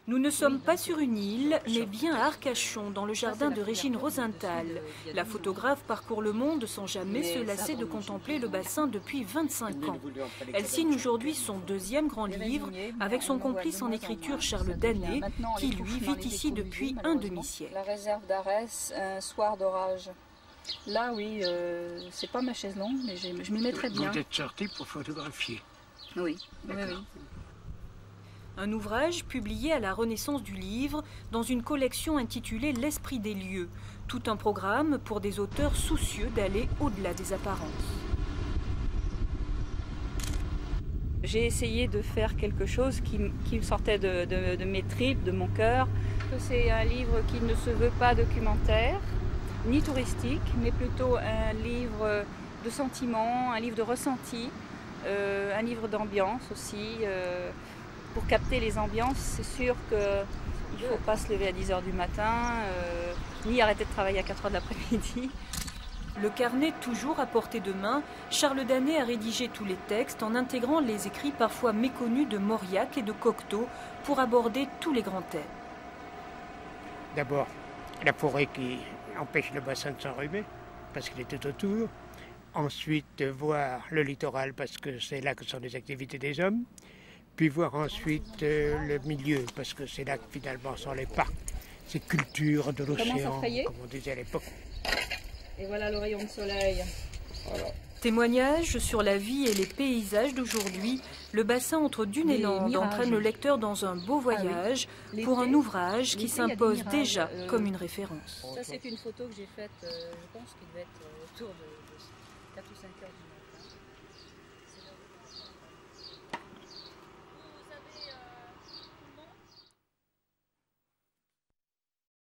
Nous ne sommes pas sur une île, mais bien à Arcachon, dans le jardin de Régine Rosenthal. La photographe parcourt le monde sans jamais se lasser de contempler le bassin depuis 25 ans. Elle signe aujourd'hui son deuxième grand livre avec son complice en écriture Charles Danet, qui lui vit ici depuis un demi-siècle. La réserve d'Arès, un soir d'orage. Là, oui, c'est pas ma chaise longue, mais je m'y mettrais bien. Vous êtes sorti pour photographier? Oui, oui, oui. Un ouvrage publié à la Renaissance du livre dans une collection intitulée L'esprit des lieux. Tout un programme pour des auteurs soucieux d'aller au-delà des apparences. J'ai essayé de faire quelque chose qui sortait de mes tripes, de mon cœur. C'est un livre qui ne se veut pas documentaire, ni touristique, mais plutôt un livre de sentiments, un livre de ressenti, un livre d'ambiance aussi. Pour capter les ambiances, c'est sûr qu'il ne faut pas se lever à 10 h du matin, ni arrêter de travailler à 4 h de l'après-midi. Le carnet toujours à portée de main, Charles Danet a rédigé tous les textes en intégrant les écrits parfois méconnus de Mauriac et de Cocteau pour aborder tous les grands thèmes. D'abord, la forêt qui empêche le bassin de s'enrhumer, parce qu'il est tout autour. Ensuite, voir le littoral, parce que c'est là que sont les activités des hommes. Puis voir ensuite le milieu, parce que c'est là que finalement sont les parcs, ces cultures de l'océan, comme on disait à l'époque. Et voilà le rayon de soleil. Voilà. Témoignage sur la vie et les paysages d'aujourd'hui, le bassin entre Dunes et Landes entraîne le lecteur dans un beau voyage pour un ouvrage qui s'impose déjà comme une référence. Ça, c'est une photo que j'ai faite, je pense qu'il devait être autour de 4 ou 5 heures du matin.